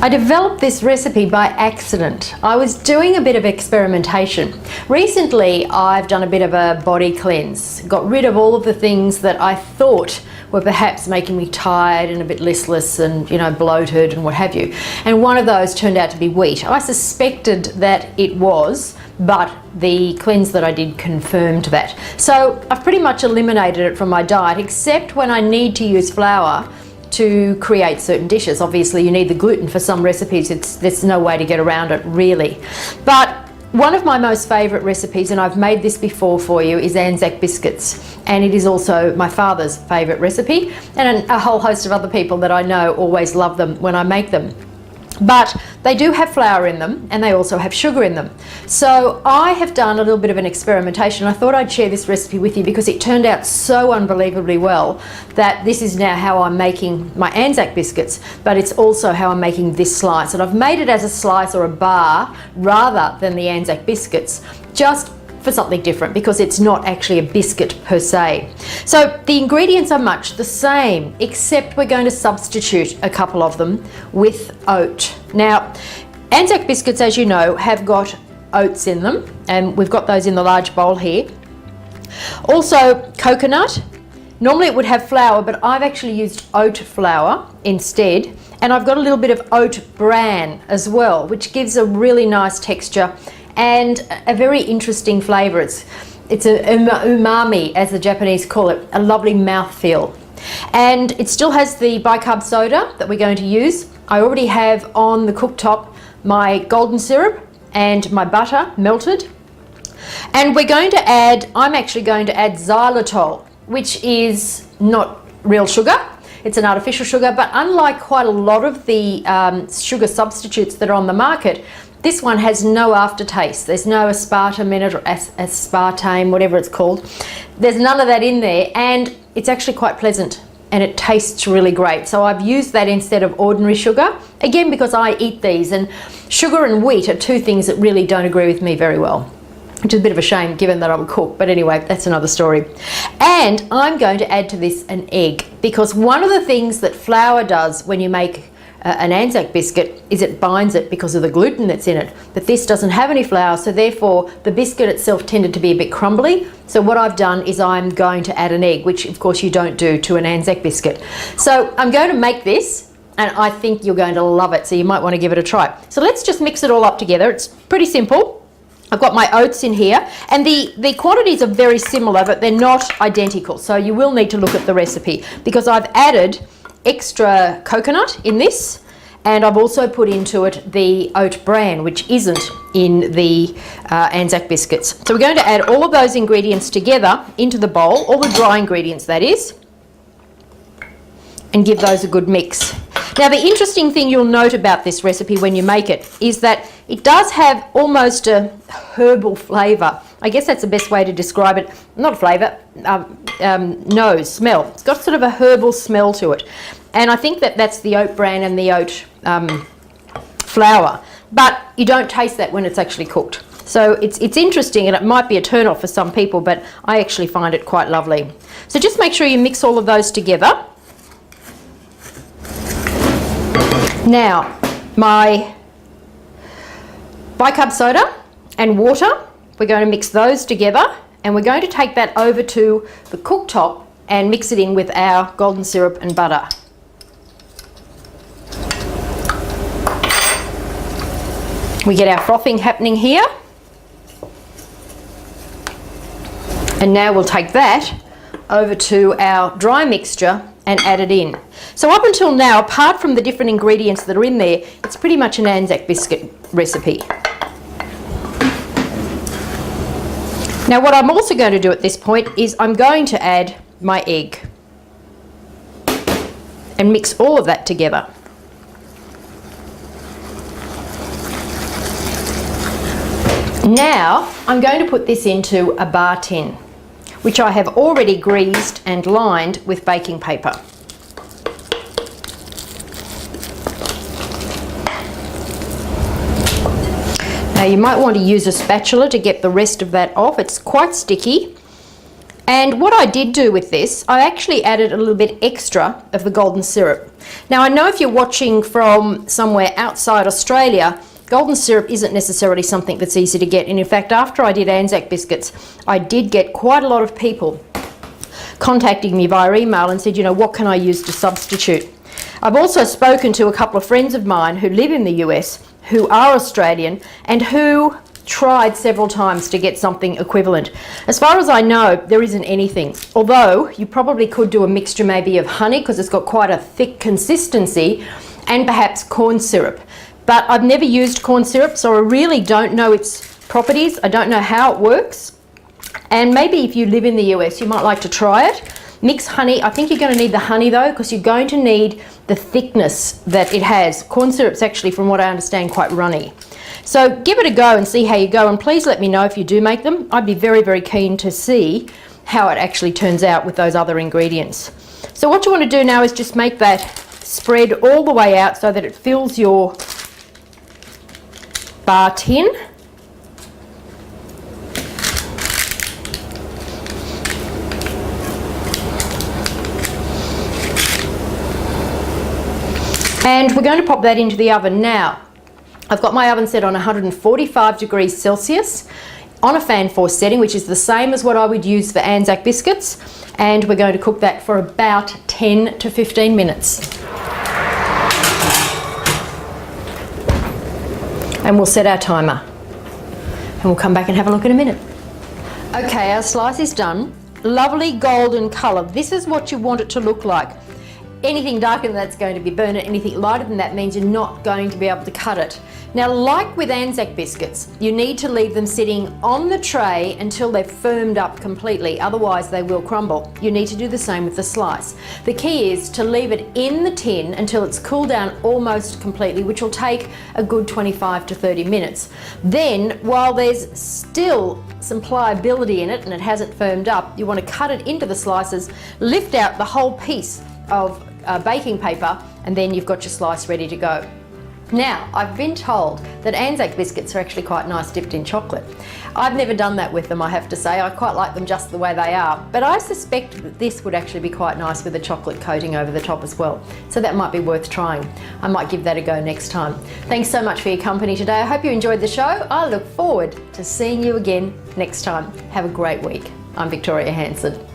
I developed this recipe by accident. I was doing a bit of experimentation. Recently, I've done a bit of a body cleanse, got rid of all of the things that I thought were perhaps making me tired and a bit listless and, you know, bloated and what have you. And one of those turned out to be wheat. I suspected that it was, but the cleanse that I did confirmed that. So I've pretty much eliminated it from my diet, except when I need to use flour to create certain dishes. Obviously you need the gluten for some recipes. There's no way to get around it really. But one of my most favourite recipes, and I've made this before for you, is Anzac biscuits. And it is also my father's favourite recipe, and a whole host of other people that I know always love them when I make them. But they do have flour in them, and they also have sugar in them. So I have done a little bit of an experimentation. I thought I'd share this recipe with you because it turned out so unbelievably well that this is now how I'm making my Anzac biscuits, but it's also how I'm making this slice. And I've made it as a slice or a bar rather than the Anzac biscuits, just for something different, because it's not actually a biscuit per se. So the ingredients are much the same, except we're going to substitute a couple of them with oat. Now, Anzac biscuits, as you know, have got oats in them, and we've got those in the large bowl here. Also coconut. Normally it would have flour, but I've actually used oat flour instead, and I've got a little bit of oat bran as well, which gives a really nice texture and a very interesting flavour. It's a umami, as the Japanese call it, a lovely mouthfeel. And it still has the bicarb soda that we're going to use. I already have on the cooktop my golden syrup and my butter melted. And we're going to add, I'm actually going to add xylitol, which is not real sugar. It's an artificial sugar, but unlike quite a lot of the sugar substitutes that are on the market, this one has no aftertaste. There's no aspartame in it, or aspartame, whatever it's called. There's none of that in there, and it's actually quite pleasant and it tastes really great. So I've used that instead of ordinary sugar, again because I eat these, and sugar and wheat are two things that really don't agree with me very well, which is a bit of a shame given that I'm a cook, but anyway, that's another story. And I'm going to add to this an egg, because one of the things that flour does when you make an Anzac biscuit is it binds it because of the gluten that's in it. But this doesn't have any flour, so therefore the biscuit itself tended to be a bit crumbly. So what I've done is I'm going to add an egg, which of course you don't do to an Anzac biscuit. So I'm going to make this, and I think you're going to love it, so you might want to give it a try. So let's just mix it all up together. It's pretty simple. I've got my oats in here, and the quantities are very similar, but they're not identical. So you will need to look at the recipe, because I've added extra coconut in this, and I've also put into it the oat bran, which isn't in the Anzac biscuits. So we're going to add all of those ingredients together into the bowl, all the dry ingredients that is, and give those a good mix. Now the interesting thing you'll note about this recipe when you make it is that it does have almost a herbal flavour. I guess that's the best way to describe it. Not flavour, no, smell. It's got sort of a herbal smell to it. And I think that that's the oat bran and the oat flour. But you don't taste that when it's actually cooked. So it's interesting, and it might be a turn off for some people, but I actually find it quite lovely. So just make sure you mix all of those together. Now, my bicarb soda and water, we're going to mix those together, and we're going to take that over to the cooktop and mix it in with our golden syrup and butter. We get our frothing happening here. And now we'll take that over to our dry mixture and add it in. So up until now, apart from the different ingredients that are in there, it's pretty much an Anzac biscuit recipe. Now what I'm also going to do at this point is I'm going to add my egg and mix all of that together. Now I'm going to put this into a bar tin, which I have already greased and lined with baking paper. Now you might want to use a spatula to get the rest of that off. It's quite sticky, And what I did do with this, I actually added a little bit extra of the golden syrup. Now I know if you're watching from somewhere outside Australia, golden syrup isn't necessarily something that's easy to get. And in fact, after I did Anzac Biscuits, I did get quite a lot of people contacting me via email and said, you know, what can I use to substitute? I've also spoken to a couple of friends of mine who live in the US, who are Australian, and who tried several times to get something equivalent. As far as I know, there isn't anything. Although you probably could do a mixture maybe of honey, because it's got quite a thick consistency, and perhaps corn syrup. But I've never used corn syrup, so I really don't know its properties. I don't know how it works. And maybe if you live in the US, you might like to try it. Mix honey. I think you're going to need the honey though, because you're going to need the thickness that it has. Corn syrup's actually, from what I understand, quite runny. So give it a go and see how you go, and please let me know if you do make them. I'd be very, very keen to see how it actually turns out with those other ingredients. So what you want to do now is just make that spread all the way out so that it fills your bar tin. And we're going to pop that into the oven now. I've got my oven set on 145 degrees Celsius on a fan force setting, which is the same as what I would use for Anzac Biscuits. And we're going to cook that for about 10 to 15 minutes. And we'll set our timer. And we'll come back and have a look in a minute. Okay, our slice is done. Lovely golden colour. This is what you want it to look like. Anything darker than that's going to be burnt, anything lighter than that means you're not going to be able to cut it. Now, like with Anzac Biscuits, you need to leave them sitting on the tray until they've firmed up completely, otherwise they will crumble. You need to do the same with the slice. The key is to leave it in the tin until it's cooled down almost completely, which will take a good 25 to 30 minutes. Then, while there's still some pliability in it and it hasn't firmed up, you want to cut it into the slices, lift out the whole piece of baking paper, and then you've got your slice ready to go. Now, I've been told that Anzac Biscuits are actually quite nice dipped in chocolate. I've never done that with them, I have to say. I quite like them just the way they are, but I suspect that this would actually be quite nice with a chocolate coating over the top as well. So that might be worth trying. I might give that a go next time. Thanks so much for your company today. I hope you enjoyed the show. I look forward to seeing you again next time. Have a great week. I'm Victoria Hanson.